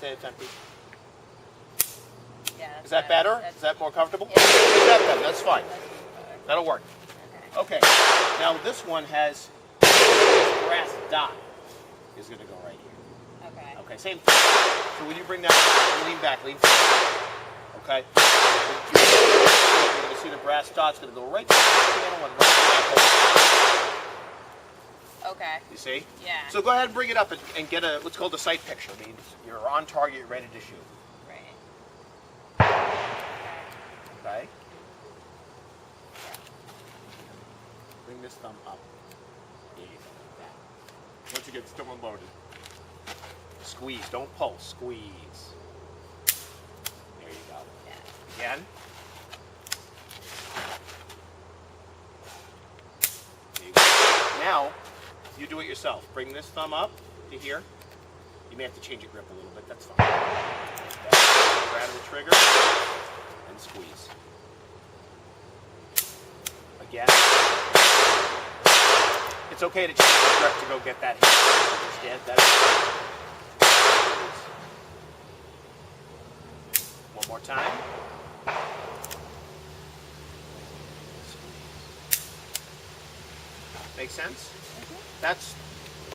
it's empty. Yeah. Is that better? Is that more comfortable? Yeah. Is that better? That's fine. That'll work. Okay. Okay. Now this one has this brass dot is going to go right here. Okay. Okay, same thing. So when you bring that, lean back, lean forward. Okay? You're going to see the brass dot's going to go right to the channel and right to that hole. Okay. You see? Yeah. So go ahead and bring it up and get a, what's called a sight picture. It means you're on target, you're ready to shoot. Right. Okay? Bring this thumb up. There you go. Once you get still unloaded. Squeeze, don't pull, squeeze. There you go. Yeah. Again. There you go. Now, you do it yourself. Bring this thumb up to here. You may have to change your grip a little bit, that's fine. Grab the trigger and squeeze. Again. It's okay to change the grip to go get that hit. Understand that? One more time. Make sense? Mm-hmm. That's